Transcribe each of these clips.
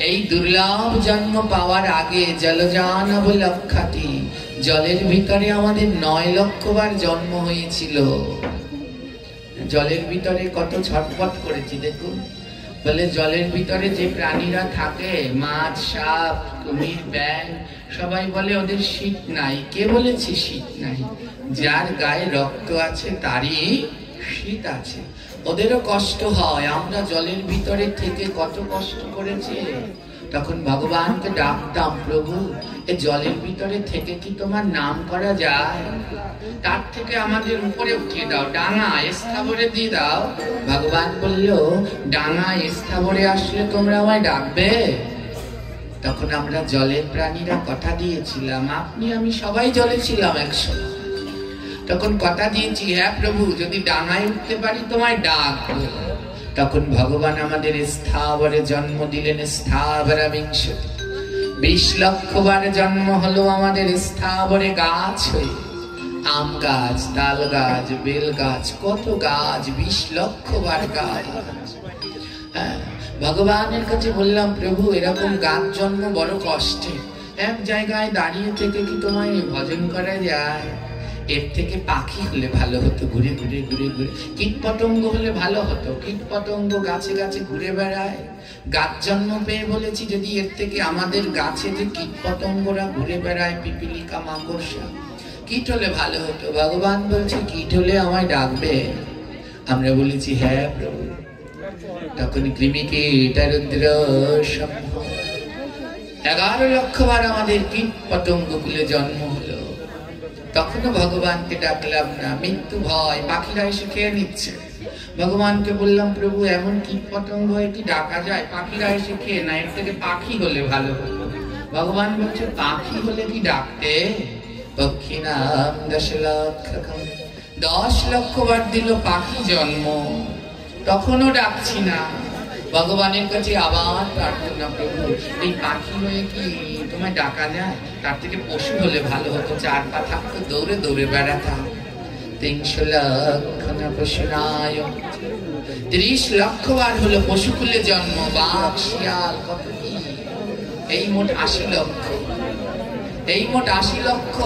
এই দুর্লভ জন্ম পাওয়ার আগে জলযান অবলক্ষাতি, জলের ভিতরে আমাদের 9 লক্ষ বার জন্ম হয়েছিল। জলের ভিতরে কত ছটফট করেছি দেখুন। বলে জলের ভিতরে যে প্রাণীরা থাকে, মাছ, সাপ, কুমির, ব্যাঙ, সবাই বলে ওদের শীত নাই। কে বলেছে শীত নাই? যার গায়ে রক্ত আছে তারই শীত আছে। ওদেরও কষ্ট হয়। আমরা জলের ভিতরে থেকে কত কষ্ট করেছি। তখন ভগবানকে ডাকতাম, প্রভু এ জলের ভিতরে থেকে কি তোমার নাম করা যায়? তার থেকে আমাদের উপরে উঠিয়ে দাও, ডাঙা স্থাবরে দিয়ে দাও। ভগবান বলল, ডাঙা স্থাবরে আসলে তোমরা আমায় ডাকবে? তখন আমরা জলের প্রাণীরা কথা দিয়েছিলাম, আপনি আমি সবাই জলে ছিলাম একসময়। তখন কথা দিয়েছি, হ্যাঁ প্রভু যদি ডাঙায় উঠতে পারি তোমায় ডাকবো। তখন ভগবান আমাদের স্থাবরে জন্ম দিলেন। স্থাবরা বিংশতি, 20 লক্ষ বার জন্ম হলো আমাদের স্থাবরে গাছ হয়ে। আম গাছ, তাল গাছ, বেল গাছ, কত গাছ, 20 লক্ষ বার গাছ। ভগবানের কাছে বললাম, প্রভু এরকম গাছ জন্ম বড় কষ্টে। এক জায়গায় দাঁড়িয়ে থেকে কি তোমায় ভজন করা যায়? এর থেকে পাখি হলে ভালো হতো, ঘুরে ঘুরে ঘুরে ঘুরে। কীট পতঙ্গ হলে ভালো হতো, কীট পতঙ্গ গাছে গাছে ঘুরে বেড়ায়। গাছ জন্ম পেয়ে বলেছি, যদি এর থেকে আমাদের গাছে যে কীট পতঙ্গরা ঘুরে বেড়ায়, পিপিলিকা, মাকড়সা, কীট হলে ভালো হতো। ভগবান বলছে, কীট হলে আমায় ডাকবে? আমরা বলেছি, হ্যাঁ প্রভু। তখন কৃমিকীটারুদ্র শম্ভ, 11 লক্ষ বার আমাদের কীট পতঙ্গ গুলো জন্ম হলো। তখনও ভগবানকে ডাকলাম না, মৃত্যু ভয়, পাখিরা এসে খেয়ে নিচ্ছে। ভগবানকে বললাম, প্রভু এমন কীট পতঙ্গ হয়ে কি ডাকা যায়? পাখিরা এসে খেয়ে না, এর থেকে পাখি হলে ভালো হতো। ভগবান বলছে, পাখি হলে কি ডাকতে? পক্ষী নাম 10 লক্ষ, 10 লক্ষ বার দিল পাখি জন্ম, তখনও ডাকছি না। ভগবানের কাছে আবার প্রার্থনা, প্রভু এই পাখি হয়ে কি তোমায় ডাকা যায়? তার থেকে পশু হলে ভালো হতো, 4 পা থাকতো, দৌড়ে দৌড়ে বেড়াতাম। 300 লক্ষ পশুনায়, 30 লক্ষ বার হলো পশু কুলে জন্ম, বাঘ, শিয়াল, কত কি। এই মোট 80 লক্ষ, এই মোট 80 লক্ষ।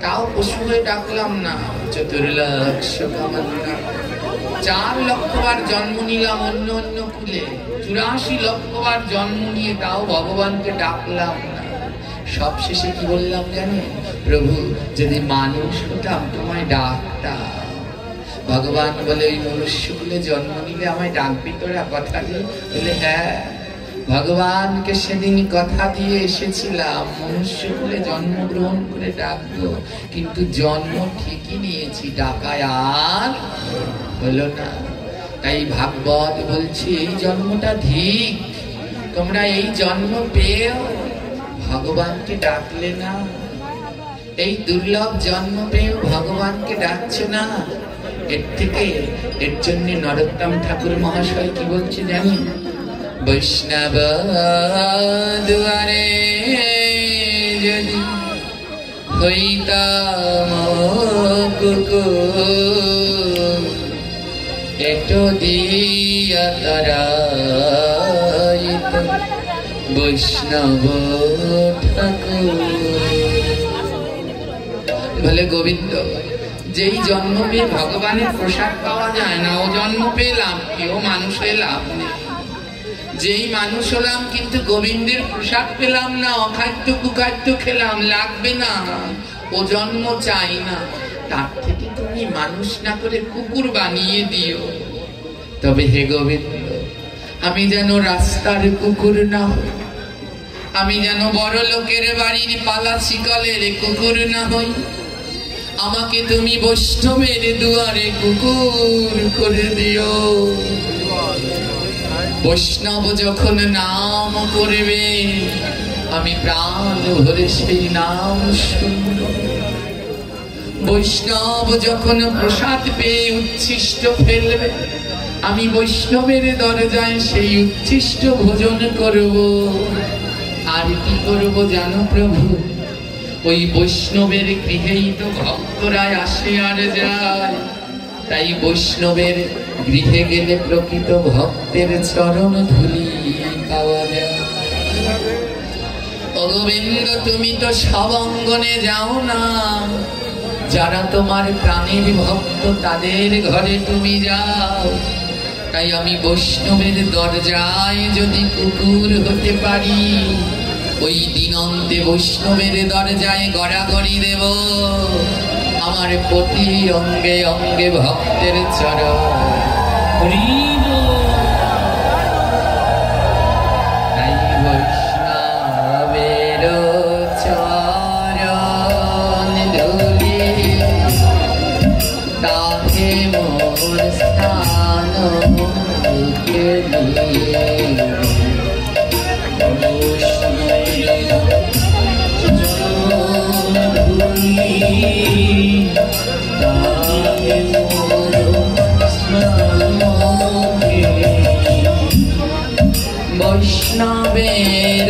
তাও পশু হয়ে ডাকলাম না। 4 লক্ষ, 4 লক্ষ বার জন্ম নিলাম অন্য অন্য কুলে, 84 লক্ষ বার জন্ম নিয়ে তাও ভগবানকে ডাকলাম না। সব শেষে কি বললাম জানেন? প্রভু যদি মানুষ হতাম তোমায় ডাকতাম। ভগবান বলে, ওই মনুষ্য কুলে জন্ম নিলে আমায় ডাকবি তোরা? কথা দিয়ে বলে, হ্যাঁ ভগবানকে সেদিন কথা দিয়ে এসেছিলাম, মনুষ্য কুলে জন্মগ্রহণ করে ডাকবো, কিন্তু জন্ম ঠিকই নিয়েছি, ডাকায় আর হলো না। তাই ভাগবত বলছি, এই জন্মটা ঠিক। তোমরা এই জন্ম পেয়েও ভগবানকে ডাকলে না। এই দুর্লভ জন্ম পেয়েও ভগবানকে ডাকছে না। এর জন্য নরোত্তম ঠাকুর মহাশয় কি বলছে জানি? বৈষ্ণব দুয়ারে যদি হইতাম কুকুর, এটো দিয়া তারাইত বৈষ্ণব ঠাকুর। বলে গোবিন্দ, যেই জন্ম পেয়ে ভগবানের প্রসাদ পাওয়া যায় না, ও জন্ম পেয়ে লাভ কি? ও মানুষ হয়ে লাভ নেই। যেই মানুষ হলাম কিন্তু গোবিন্দের প্রসাদ পেলাম না, অখাদ্য কুখাদ্য খেলাম, লাগবে না, ও জন্ম চাই না। তার থেকে তুমি মানুষ না করে কুকুর বানিয়ে দিও। তবে হে গোবিন্দ, আমি যেন রাস্তার কুকুর না হই, আমি যেন বড় লোকের বাড়ির পালা শিকলের কুকুর না হই। আমাকে তুমি বৈষ্ণবের দুয়ারে কুকুর করে দিও। বৈষ্ণব যখন নাম করবে, আমি প্রাণ ভরে সেই নাম শুনব। বৈষ্ণব যখন প্রসাদ পেয়ে উচ্ছিষ্ট ফেলবে, আমি বৈষ্ণবের দরজায় সেই উচ্ছিষ্ট ভোজন করব। আর কি করব জানো প্রভু? ওই বৈষ্ণবের গৃহেই তো ভক্তরা আসে আর যায়। তাই বৈষ্ণবের গৃহে গেলে প্রকৃত ভক্তের চরণ ধুলি পাওয়া যায়। ও গোবিন্দ, তুমি তো সব অঙ্গনে যাও না, যারা তোমার প্রাণের ভক্ত তাদের ঘরে তুমি যাও। তাই আমি বৈষ্ণবের দরজায় যদি কুকুর হতে পারি, ওই দিনন্তে বৈষ্ণবের দরজায় গড়াগড়ি দেব। আমার প্রতি অঙ্গে অঙ্গে ভক্তের চরণ। তাই বৈষ্ণবের চরণ ধুলি তাহে মোর স্থান বৈষ্ণবের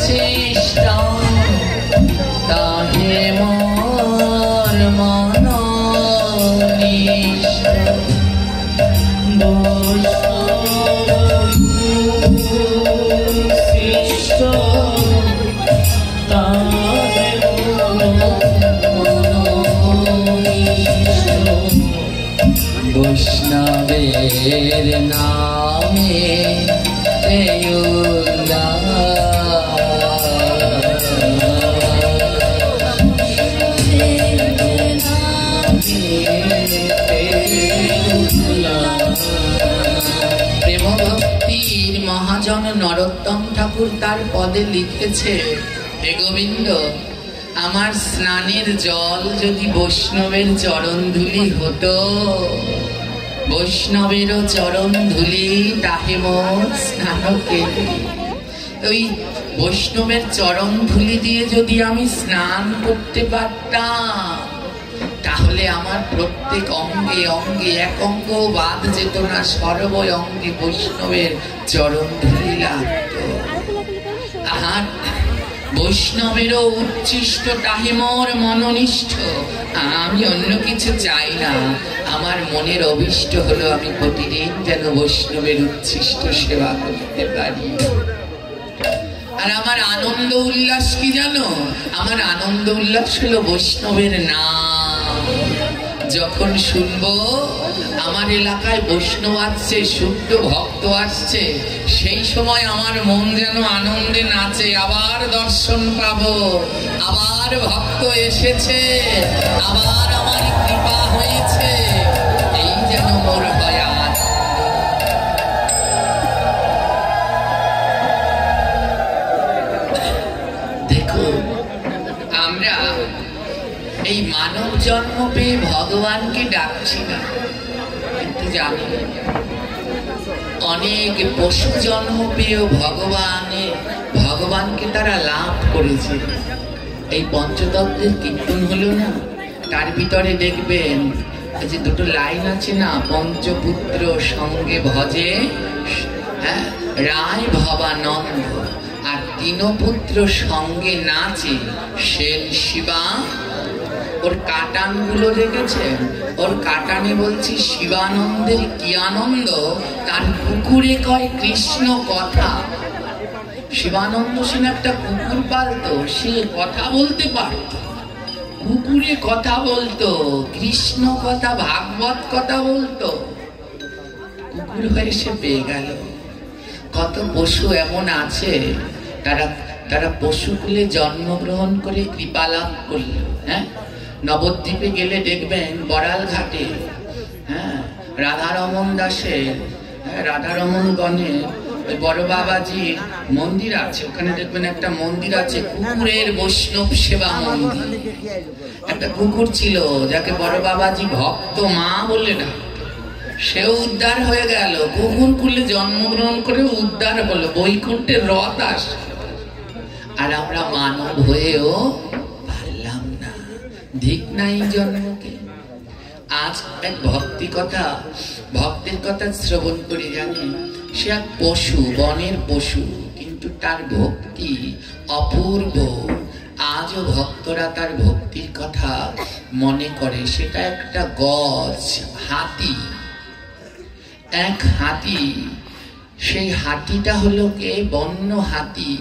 উচ্ছিষ্ট তাহে মোর মনোনিষ্ট। বৈষ্ণবের নামে প্রেম ভক্তির মহাজন নরোত্তম ঠাকুর তার পদে লিখেছে, হে গোবিন্দ, আমার স্নানের জল যদি বৈষ্ণবের চরণ ধুলি হতো, বৈষ্ণবেরও চরণ ধুলি তাহে মোর স্নানকে। ওই বৈষ্ণবের চরণ ধুলি দিয়ে যদি আমি স্নান করতে পারতাম, তাহলে আমার প্রত্যেক অঙ্গে অঙ্গে এক অঙ্গ বাদ যেত না, সর্ব অঙ্গে বৈষ্ণবের চরণ ধুলি লাগতো। আর বৈষ্ণবেরও উচ্ছিষ্ট তাহে মোর মনোনিষ্ঠ। আমি অন্য কিছু চাই না, আমার মনের অভিষ্ট হলো আমি প্রতিদিন যেন বৈষ্ণবের উচ্ছিষ্ট সেবা করতে পারি। আর আমার আনন্দ উল্লাস কি জানো? আমার আনন্দ উল্লাস হলো বৈষ্ণবের নাম। যখন শুনবো আমার এলাকায় বৈষ্ণব আসছে, শুদ্ধ ভক্ত আসছে, সেই সময় আমার মন যেন আনন্দে নাচে। আবার দর্শন পাবো, আবার ভক্ত এসেছে, আবার আমার কৃপা হয়েছে, এই যেন মোর হয় আনন্দ। দেখো, আমরা এই মানব জন্ম পেয়ে ভগবানকে ডাকছি না, কিন্তু জানি অনেক পশু জন্ম পেয়েও ভগবানকে তারা লাভ করেছে। এই পঞ্চতত্ত্বের কীর্তন হলো না, তার ভিতরে দেখবেন যে দুটো লাইন আছে না, পঞ্চপুত্র সঙ্গে ভজে রায় ভবানন্দ, আর তিনপুত্র সঙ্গে নাচে সেন শিবা। ওর কাটান গুলো দেখেছেন? ওর কাটানে বলছি শিবানন্দের কি আনন্দ, তার কুকুরে কয় কৃষ্ণ কথা। শিবানন্দ সেন একটা কুকুর পালতো, সে কথা বলতে পারত, কুকুরে কথা বলতো, কৃষ্ণ কথা, ভাগবত কথা বলতো। কুকুর হয়ে সে পেয়ে গেল। কত পশু এমন আছে তারা পশুকুলে জন্মগ্রহণ করে কৃপা লাভ করল। হ্যাঁ, নবদ্বীপে গেলে দেখবেন বড়াল ঘাটে রাধারমন দাসের, রাধারমন গণের বড় বাবাজির মন্দির আছে। ওখানে দেখবেন একটা মন্দির আছে কুকুরের বৈষ্ণব সেবা মন্দির। একটা কুকুর ছিল যাকে বড় বাবাজি ভক্ত মা বলে না, সেও উদ্ধার হয়ে গেল। কুকুর কুলে জন্মগ্রহণ করে উদ্ধার হলো, বৈকুণ্ঠের রথ আসে। আর আমরা মানব হয়েও পারলাম না, ঠিক নাই জন্মকে। আজ এক ভক্তের কথা শ্রবণ করে জানি, সে এক পশু, বনের পশু, কিন্তু তার ভক্তি অপূর্ব। আজও ভক্তরা তার ভক্তির কথা মনে করে। সেটা একটা গজ, হাতি, এক হাতি। সেই হাতিটা হলো কে? বন্য হাতি।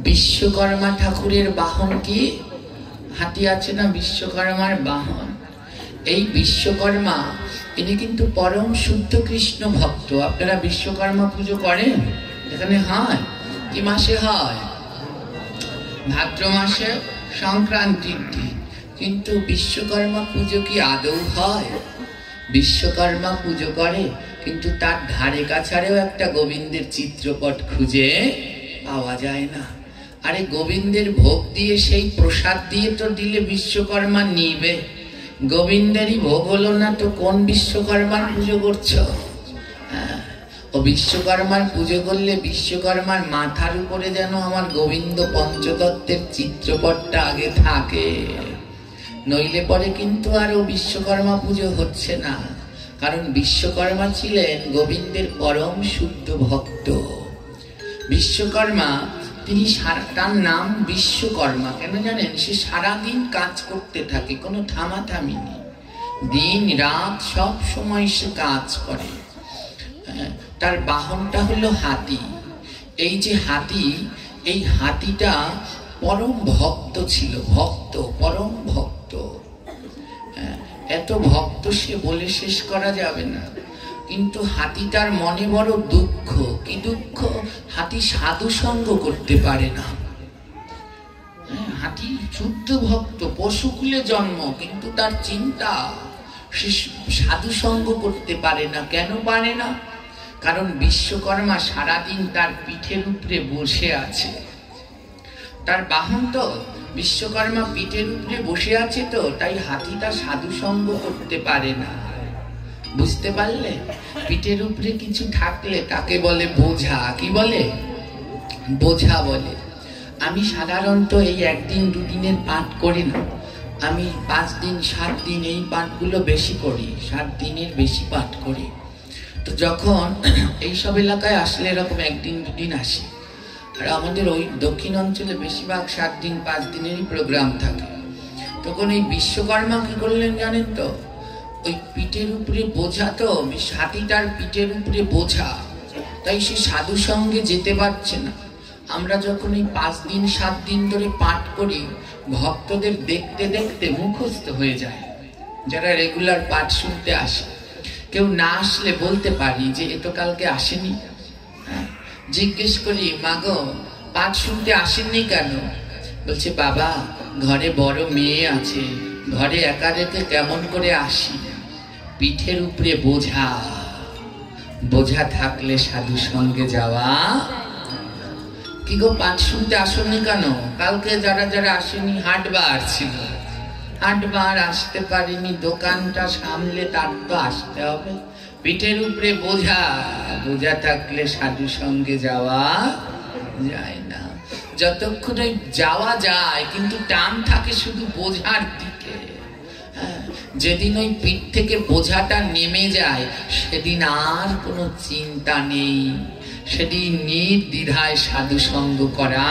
বিশ্বকর্মা ঠাকুরের বাহন কি? হাতি আছে না, বিশ্বকর্মার বাহন। এই বিশ্বকর্মা ইনি কিন্তু পরম শুদ্ধ কৃষ্ণ ভক্ত। আপনারা বিশ্বকর্মা পুজো করেন? এখানে হয়। কি মাসে হয়? ভাদ্র মাসে, সংক্রান্তির দিন। কিন্তু বিশ্বকর্মা পুজো কি আদৌ হয়? বিশ্বকর্মা পুজো করে, কিন্তু তার ধারে কাছারেও একটা গোবিন্দের চিত্রপট খুঁজে পাওয়া যায় না। আরে গোবিন্দের ভোগ দিয়ে, সেই প্রসাদ দিয়ে তো দিলে বিশ্বকর্মা নিবে। গোবিন্দেরই ভোগ হলো না তো কোন বিশ্বকর্মার পুজো করছো? ও বিশ্বকর্মার পুজো করলে বিশ্বকর্মার মাথার উপরে যেন আমার গোবিন্দ পঞ্চতত্ত্বের চিত্রপটটা আগে থাকে, নইলে পরে কিন্তু আর ও বিশ্বকর্মা পুজো হচ্ছে না। কারণ বিশ্বকর্মা ছিলেন গোবিন্দের পরম শুদ্ধ ভক্ত। বিশ্বকর্মা তিনি তার নাম বিশ্বকর্মা কেন জানেন? সে সারাদিন কাজ করতে থাকে, কোনো থামাথামি নেই, দিন রাত সব সময় সে কাজ করে। তার বাহনটা হলো হাতি। এই যে হাতি, এই হাতিটা পরম ভক্ত ছিল, ভক্ত, পরম ভক্ত। এত ভক্ত সে বলে শেষ করা যাবে না। কিন্তু হাতিটার মনে বড় দুঃখ। কি দুঃখ? হাতি সাধু সঙ্গ করতে পারে না। হাতি শুদ্ধ ভক্ত, পশুকুলে জন্ম, কিন্তু তার চিন্তা সে সাধু সঙ্গ করতে পারে না। কেন পারে না? কারণ বিশ্বকর্মা সারাদিন তার পিঠের উপরে বসে আছে। তার বাহন তো বিশ্বকর্মা পিঠের উপরে বসে আছে, তো তাই হাতিটা সাধু সঙ্গ করতে পারে না। বুঝতে পারলে? পিঠের উপরে কিছু থাকলে তাকে বলে বোঝা। কি বলে? বোঝা বলে। আমি সাধারণত এই একদিন দুদিনের পাঠ করি না, আমি 5 দিন 7 দিন এই পাঠগুলো বেশি করি, 7 দিনের বেশি পাঠ করি। তো যখন এইসব এলাকায় আসলে এরকম একদিন দুদিন আসি, আর আমাদের ওই দক্ষিণ অঞ্চলে বেশিরভাগ 7 দিন 5 দিনেরই প্রোগ্রাম থাকে, তখন এই বিশ্বকর্মা কি করলেন জানেন তো? ওই পিঠের উপরে বোঝা, তো হাতিটার পিঠের উপরে বোঝা, তাই সে সাধু সঙ্গে যেতে পারছে না। আমরা যখন এই 5 দিন 7 দিন ধরে পাঠ করি, ভক্তদের দেখতে দেখতে মুখস্থ হয়ে যায়। যারা রেগুলার পাঠ শুনতে আসে, কেউ না আসলে বলতে পারি যে এ তো কালকে আসেনি। জিজ্ঞেস করি, মাগো পাঠ শুনতে আসেননি কেন? বলছে, বাবা ঘরে বড় মেয়ে আছে, ঘরে একা রেখে কেমন করে আসি? পিঠের উপরে বোঝা, বোঝা থাকলে সাধু সঙ্গে যাওয়া। কি গো পাঠ শুনতে আসেননি কেন? কালকে যারা যারা আসেনি হাটবার ছিল, হাটবার আসতে পারিনি, দোকানটা সামলে তার তো আসতে হবে। পিঠের উপরে বোঝা, বোঝা থাকলে সাধু সঙ্গে যাওয়া যায় না। যতক্ষণ যাওয়া যায়, কিন্তু টান থাকে শুধু বোঝার দিকে। যেদিন ওই পিঠ থেকে বোঝাটা নেমে যায়, সেদিন আর কোনো চিন্তা নেই, সেদিন নির্দ্বিধায় সাধু সঙ্গ করা।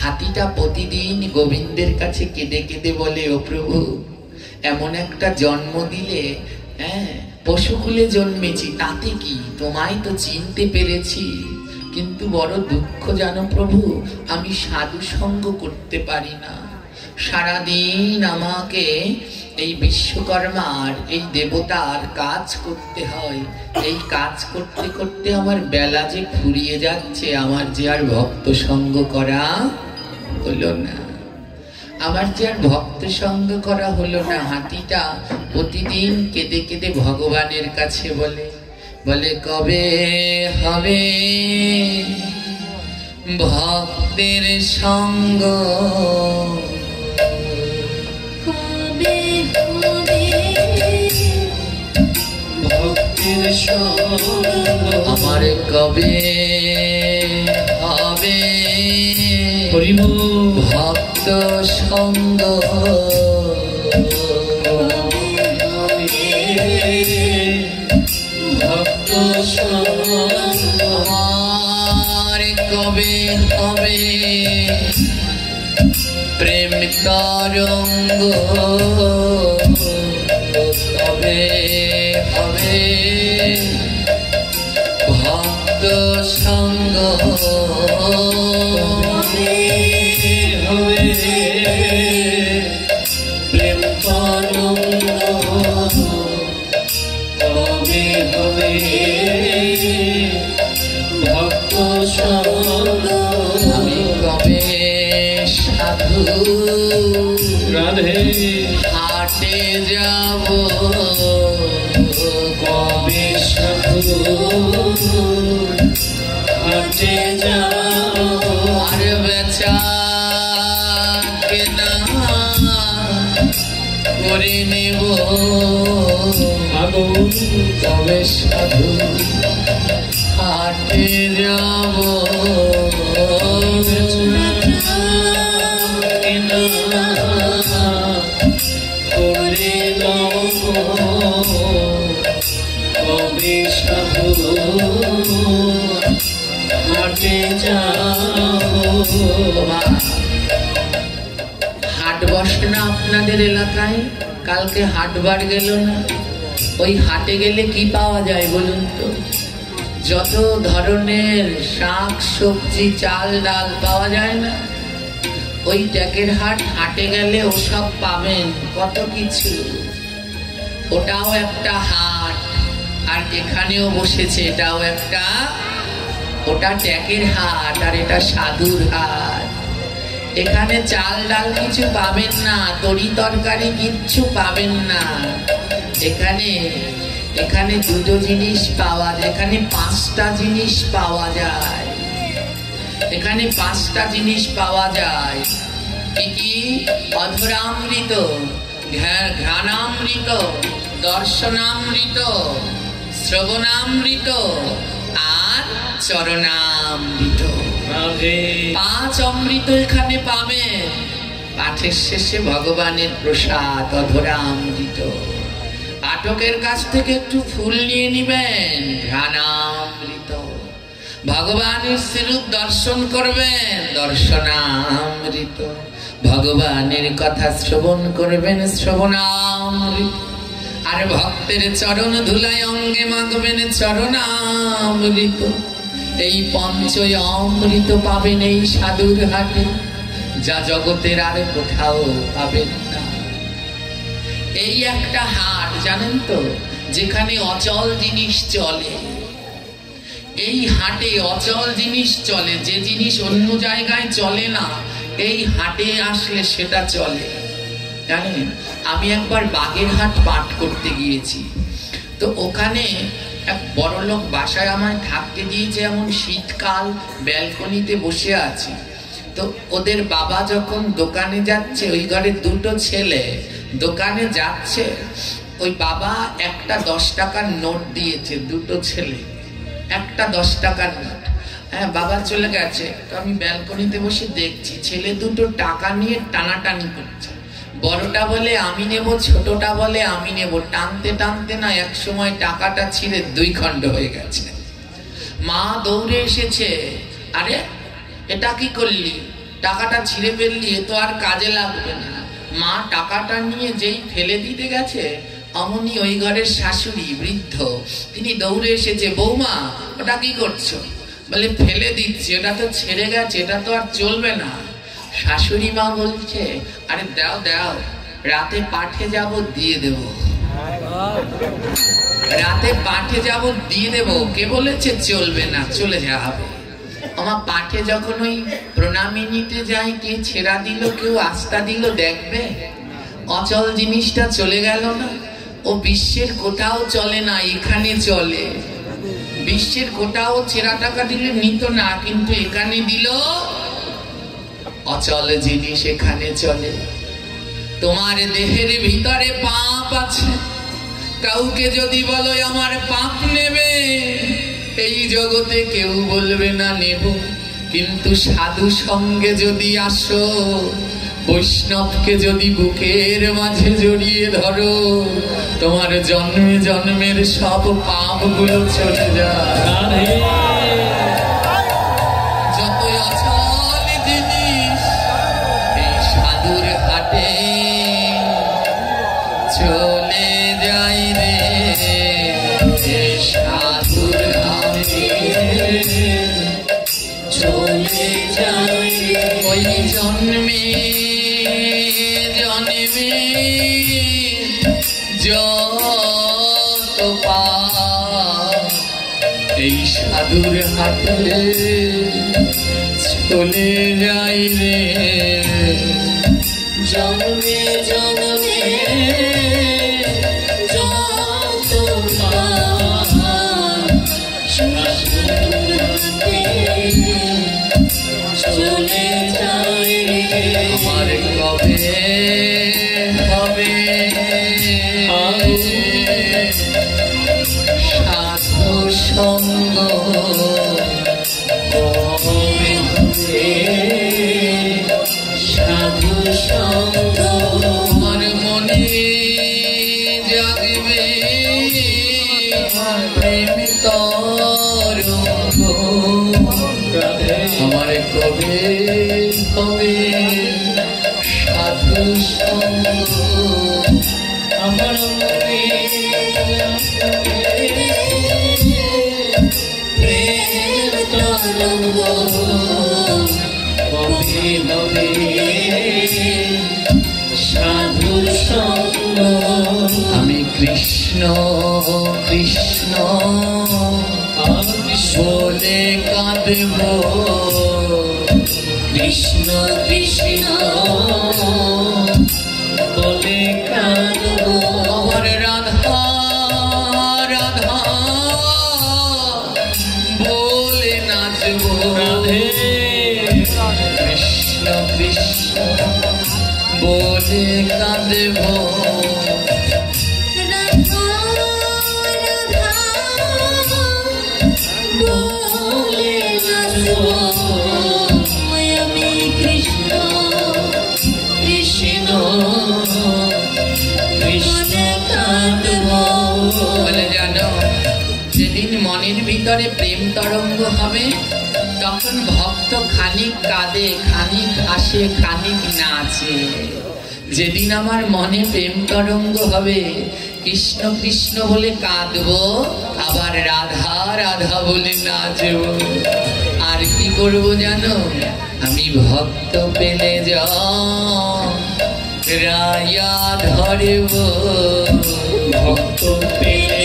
হাতিটা প্রতিদিন গোবিন্দের কাছে কেঁদে কেঁদে বলে, ও প্রভু এমন একটা জন্ম দিলে, পশুকুলে জন্মেছি, তাতে কি? তোমায় তো চিনতে পেরেছি, কিন্তু বড় দুঃখ জানো প্রভু, আমি সাধু সঙ্গ করতে পারি না। সারাদিন আমাকে এই বিশ্বকর্মার, এই দেবতার কাজ করতে হয়। এই কাজ করতে করতে আমার বেলা যে ফুরিয়ে যাচ্ছে, আমার যে আর ভক্ত সঙ্গ করা হলো না, আমার যে আর ভক্ত সঙ্গ করা হলো না। হাতিটা প্রতিদিন কেঁদে কেঁদে ভগবানের কাছে বলে, বলে কবে হবে ভক্তের সঙ্গ, কবে হবে ভক্তের সঙ্গ, আমার কবে হবে ভক্ত সঙ্গ, ভক্ত সঙ্গ, আমার কবে হবে তরঙ্গ কবে হবে ভক্ত সঙ্গ হবে প্রেম তরঙ্গ কবে হবে ভক্ত সঙ্গ আমি কবে সাধু রাধে হাটে যাব কবে সাধু হাটে যাব আর বেচা কেনা করে নেব কবে সাধু হাটে যাব করে কবে সাধু হাটে যাব হাট বসে না আপনাদের এলাকায় কালকে হাটবার গেল না ওই হাটে গেলে কি পাওয়া যায় বলুন তো যত ধরনের শাক সবজি চাল ডাল পাওয়া যায় না ওই ট্যাকের হাটে গেলে ওসব পাবেন কত কিছু ওটাও একটা হাট আর এখানেও বসেছে এটাও একটা ওটা ট্যাকের হাট আর এটা সাধুর হাট এখানে চাল ডাল কিছু পাবেন না তরি তরকারি কিচ্ছু পাবেন না এখানে দুটো জিনিস পাওয়া যায় এখানে পাঁচটা জিনিস পাওয়া যায় এখানে পাঁচটা জিনিস পাওয়া যায় কি অধরামৃত ঘ্রাণামৃত দর্শনামৃত শ্রবণামৃত আর চরণামৃত পাঁচ অমৃত এখানে পাবেন পাঠের শেষে ভগবানের প্রসাদ অধরামৃত পাঠকের কাছ থেকে একটু ফুল নিয়ে নিবেন ঘ্রাণামৃত ভগবানের শ্রীরূপ দর্শন করবেন দর্শনামৃত ভগবানের কথা শ্রবণ করবেন শ্রবণামৃত আর ভক্তের চরণ ধুলায় অঙ্গে মাখবেন চরণামৃত এই পঞ্চ অমৃত পাবেন এই সাধুর হাটে যা জগতের আর কোথাও পাবেন না এই একটা হাট জানেন তো যেখানে অচল জিনিস চলে এই হাটে অচল জিনিস চলে যে জিনিস অন্য জায়গায় চলে না এই হাটে আসলে সেটা চলে জানেন আমি একবার বাগেরহাট পাঠ করতে গিয়েছি তো ওখানে এক বড়লোক বাসায় আমায় থাকতে দিয়েছে এমন শীতকাল ব্যালকনিতে বসে আছি তো ওদের বাবা যখন দোকানে যাচ্ছে ওই ঘরে দুটো ছেলে দোকানে যাচ্ছে ওই বাবা একটা 10 টাকার নোট দিয়েছে দুটো ছেলে একটা 10 টাকার নোট হ্যাঁ বাবা চলে গেছে তো আমি ব্যালকনিতে বসে দেখছি ছেলে দুটো টাকা নিয়ে টানাটানি করছে বড়টা বলে আমি নেব ছোটটা বলে আমি নেব টানতে টানতে না এক সময় টাকাটা ছিঁড়ে 2 খণ্ড হয়ে গেছে মা দৌড়ে এসেছে আরে এটা কি করলি টাকাটা ছিঁড়ে ফেললি এ তো আর কাজে লাগবে না মা টাকাটা নিয়ে যেই ফেলে দিতে গেছে অমনি ওই ঘরের শাশুড়ি বৃদ্ধ তিনি দৌড়ে এসেছে বৌমা ওটা কি করছো বলে ফেলে দিচ্ছি ওটা তো ছেড়ে গেছে এটা তো আর চলবে না শাশুড়ি মা বলছে আরে দাও দাও রাতে পাঠে যাব দিয়ে দেব রাতে পাঠে যাব দিয়ে দেব কে বলেছে চলবে না চলে যাবে আমার পাঠে যখন ওই প্রণামী নিতে যাই কে ছেড়া দিল কেউ আস্থা দিল দেখবে অচল জিনিসটা চলে গেল না ও বিশ্বের কোথাও চলে না এখানে চলে বিশ্বের কোথাও ছেঁড়া টাকা দিলে নিত না কিন্তু এখানে দিল অচল জিনিস এখানে চলে তোমার দেহের ভিতরে পাপ আছে কাউকে যদি বলো আমার পাপ নেবে এই জগতে কেউ বলবে না নেব কিন্তু সাধু সঙ্গে যদি আসো বৈষ্ণবকে যদি বুকের মাঝে জড়িয়ে ধরো তোমার জন্মে জন্মের সব পাপগুলো চলে যায় যত অচল জিনিস এই সাধুর হাট সাধুর হাতে চলে যাই ওই জন্মে জন্মে যত পাপ এই সাধুর হাতে চলে যাই রে জন্মে জন্মে যত পাপ সাধুর হাতে চলে যাই রে আমার কবে হবে সাধু সঙ্গ কবে হবে সাধু সঙ্গ আমার মনে জাগবে প্রেম তরঙ্গ আমার কবে হবে সাধু সঙ্গ আমার মনে প্রেম তরঙ্গ কবে হবে সাধু সঙ্গ আমি কৃষ্ণ কৃষ্ণ বলে কাঁদব কৃষ্ণ কৃষ্ণ বলে কাঁদব আমার রাধা রাধা বলে নাচব রাধে কৃষ্ণ কৃষ্ণ বলে কাঁদব যেদিন মনের ভিতরে প্রেম তরঙ্গ হবে তখন ভক্ত খানিক কাঁদে খানিক হাসে খানিক নাচে যেদিন আমার মনে প্রেম তরঙ্গ হবে কৃষ্ণ কৃষ্ণ বলে কাঁদবো আবার রাধা রাধা বলে নাচব আর কি করবো জানো আমি ভক্ত পেলে রায়া ধরব ভক্ত পেলে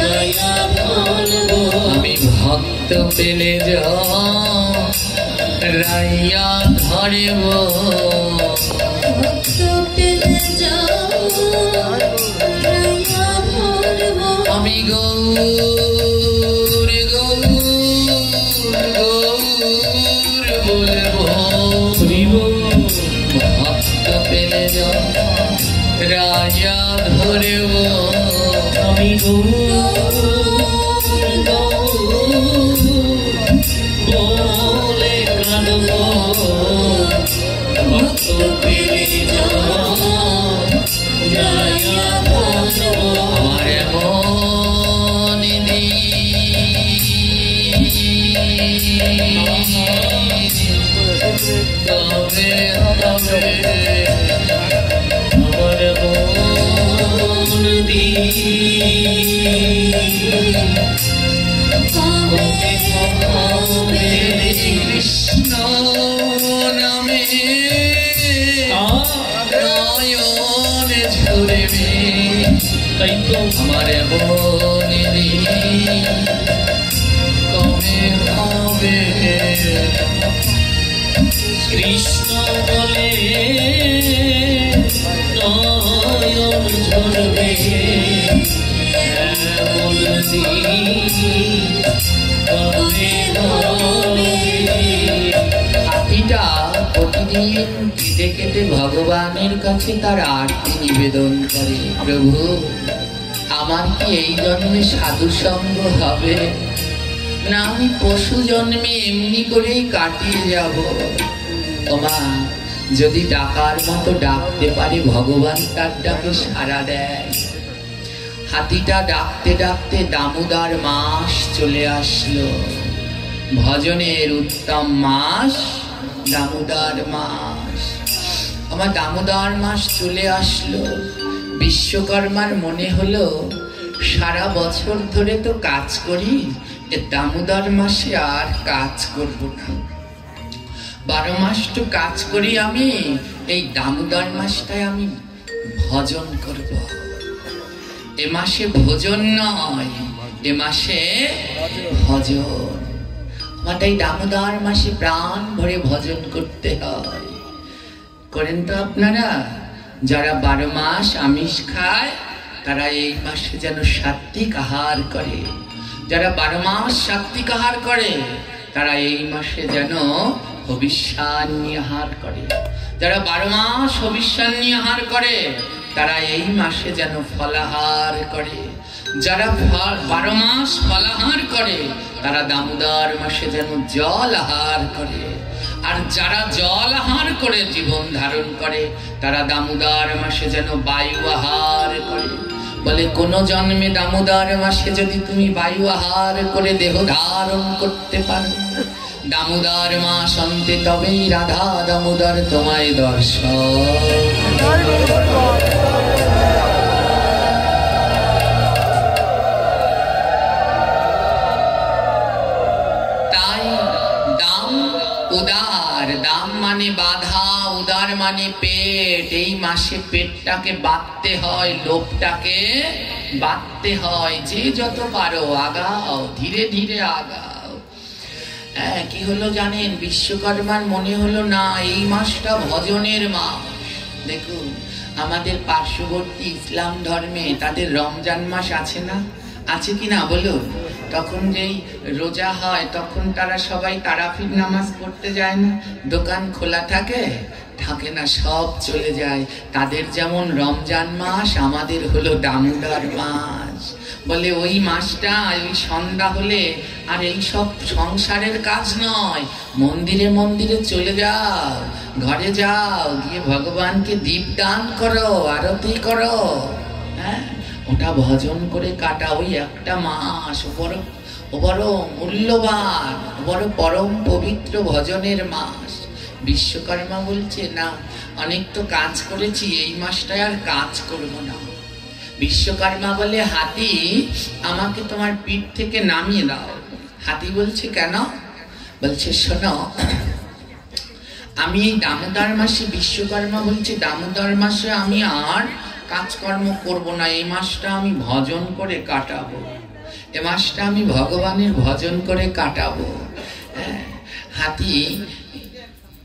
রায়া ধরব আমি ভক্ত পেলে রায়া ধরব আমি গৌর গৌর গৌর বলবো ভক্ত পেলে রাজা ধরব আমি গৌর গৌর বলে কাঁদব ভক্ত পেলে রাজা ধরব আমার মন তবে হবে আমার মন কবে হবে কৃষ্ণ নামে নয়ন ঝরবে তাই তো আমার মন কবে হবে কৃষ্ণ বলে নয়ন ঝরবে হাতিটা প্রতিদিন কেটে কেটে ভগবানের কাছে তার আরতি নিবেদন করে প্রভু আমার কি এই জন্মে সাধু সঙ্গ হবে না আমি পশু জন্মে এমনি করেই কাটিয়ে যাব ওমা যদি ডাকার মতো ডাকতে পারে ভগবান তার ডাকে সাড়া দেয় হাতিটা ডাকতে ডাকতে দামোদর মাস চলে আসলো ভজনের উত্তম মাস দামোদর মাস আমার দামোদর মাস চলে আসলো বিশ্বকর্মার মনে হলো সারা বছর ধরে তো কাজ করি, এ দামোদর মাসে আর কাজ করব না। 12 মাস তো কাজ করি আমি, এই দামোদর মাসটায় আমি ভজন করব। এ মাসে ভোজন নয়, এ মাসে ভজন। আমাদের দামোদর মাসে প্রাণ ভরে ভজন করতে হয়। করেন তো আপনারা? যারা 12 মাস আমিষ খায় তারা এই মাসে যেন সাত্বিক আহার করে। যারা 12 মাস সাত্বিক আহার করে তারা এই মাসে যেন হবিষ্যান্নী আহার করে। যারা 12 মাস হবিষ্যান্নী আহার করে তারা এই মাসে যেন ফলাহার করে। যারা 12 মাস ফলাহার করে তারা দামোদর মাসে যেন জল আহার করে। আর যারা জল আহার করে জীবন ধারণ করে তারা দামোদর মাসে যেন বায়ু আহার করে। বলে কোন জন্মে দামোদর মাসে যদি তুমি বায়ু আহার করে দেহ ধারণ করতে পারো, দামোদর মাস অন্তে তবেই রাধা দামোদর তোমায় দর্শন। তাই দাম উদার, দাম মানে বাধা, উদার মানে পেট। এই মাসে পেটটাকে বাঁধতে হয়, লোভটাকে বাঁধতে হয়। যে যত পারো আগাও, ধীরে ধীরে আগাও। কি হলো জানেন? বিশ্বকর্মার মনে হলো না এই মাসটা ভজনের মাস। দেখুন আমাদের পার্শ্ববর্তী ইসলাম ধর্মে তাদের রমজান মাস আছে না? আছে কি না বলুন? তখন যেই রোজা হয় তখন তারা সবাই তারাফির নামাজ পড়তে যায় না? দোকান খোলা থাকে? থাকে না, সব চলে যায়। তাদের যেমন রমজান মাস, আমাদের হলো দামোদর মাস। বলে ওই মাসটা, ওই সন্ধ্যা হলে আর এই সব সংসারের কাজ নয়, মন্দিরে মন্দিরে চলে যাও, ঘরে যাও, গিয়ে ভগবানকে দীপদান করো, আরতি করো। হ্যাঁ, ওটা ভজন করে কাটা। ওই একটা মাস ও বড় মূল্যবান, বড় পরম পবিত্র ভজনের মাস। বিশ্বকর্মা বলছে না, অনেক তো কাজ করেছি, এই মাসটায় আর কাজ করব না। বিশ্বকর্মা বলে হাতি আমাকে তোমার পিঠ থেকে নামিয়ে দাও। হাতি বলছে কেন? বলছে শোনো, আমি এই দামোদর মাসে, বিশ্বকর্মা বলছে দামোদর মাসে আমি আর কাজকর্ম করব না, এই মাসটা আমি ভজন করে কাটাবো, এ মাসটা আমি ভগবানের ভজন করে কাটাবো। হাতি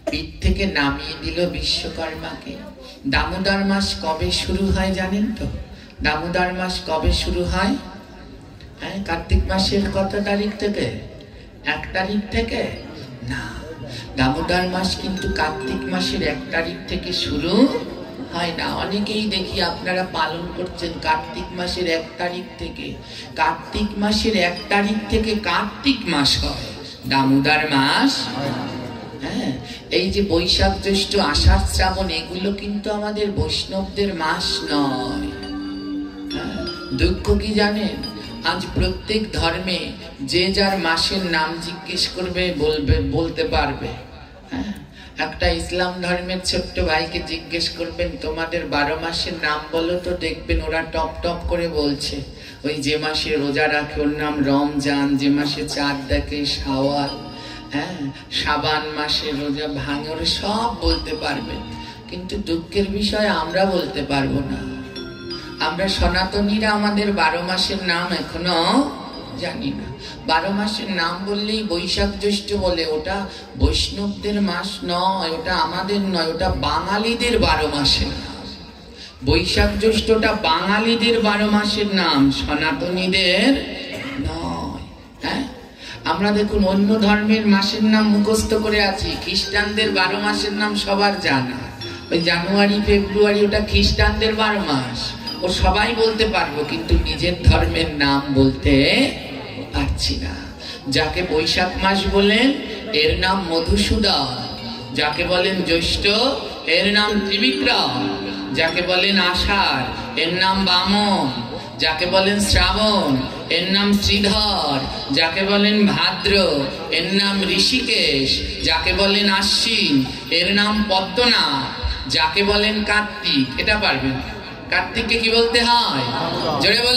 পিঠ থেকে নামিয়ে দিল বিশ্বকর্মাকে। দামোদর মাস কবে শুরু হয় জানেন তো? দামোদর মাস কবে শুরু হয়? কার্তিক মাসের কত তারিখ থেকে? 1 তারিখ থেকে? না, দামোদর মাস কিন্তু কার্তিক মাসের 1 তারিখ থেকে শুরু হয় না। অনেকেই দেখি আপনারা পালন করছেন কার্তিক মাসের 1 তারিখ থেকে। কার্তিক মাসের 1 তারিখ থেকে কার্তিক মাস হয়, দামোদর মাস। হ্যাঁ, এই যে বৈশাখ জ্যৈষ্ঠ আষাঢ় শ্রাবণ এগুলো কিন্তু আমাদের বৈষ্ণবদের মাস নয়। দুঃখ কি জানেন? আজ প্রত্যেক ধর্মে যে যার মাসের নাম জিজ্ঞেস করবে, বলতে পারবে। একটা ইসলাম ধর্মের ছোট্ট ভাইকে জিজ্ঞেস করবেন তোমাদের 12 মাসের নাম বলো তো, দেখবেন ওরা টপ টপ করে বলছে। ওই যে মাসে রোজা রাখে ওর নাম রমজান, যে মাসে চাঁদ দেখে শাওয়াল, শাবান মাসে রোজা ভাঙে, ওরা সব বলতে পারবে। কিন্তু দুঃখের বিষয় আমরা বলতে পারবো না। আমরা সনাতনীরা আমাদের 12 মাসের নাম এখনো জানি না। 12 মাসের নাম বললেই বৈশাখ জ্যৈষ্ঠ বলে, ওটা বৈষ্ণবদের মাস নয়, ওটা আমাদের নয়, ওটা বাঙালিদের 12 মাসের নাম। বৈশাখ জ্যৈষ্ঠটা বাঙালিদের 12 মাসের নাম, সনাতনীদের নয়। হ্যাঁ, আমরা দেখুন অন্য ধর্মের মাসের নাম মুখস্থ করে আছি, খ্রিস্টানদের 12 মাসের নাম সবার জানা। ওই জানুয়ারি ফেব্রুয়ারি ওটা খ্রিস্টানদের 12 মাস, ও সবাই বলতে পারবো, কিন্তু নিজের ধর্মের নাম বলতে পারছি না। যাকে বৈশাখ মাস বলেন এর নাম মধুসূদন, যাকে বলেন জ্যৈষ্ঠ এর নাম ত্রিবিক্রম, যাকে বলেন আষাঢ় এর নাম বামন, যাকে বলেন শ্রাবণ এর নাম শ্রীধর, যাকে বলেন ভাদ্র এর নাম ঋষিকেশ, যাকে বলেন আশ্বিন এর নাম পদ্মনাথ, যাকে বলেন কার্তিক, এটা পারবেন, কার্তিককে কি বলতে হয়? জোরে বল।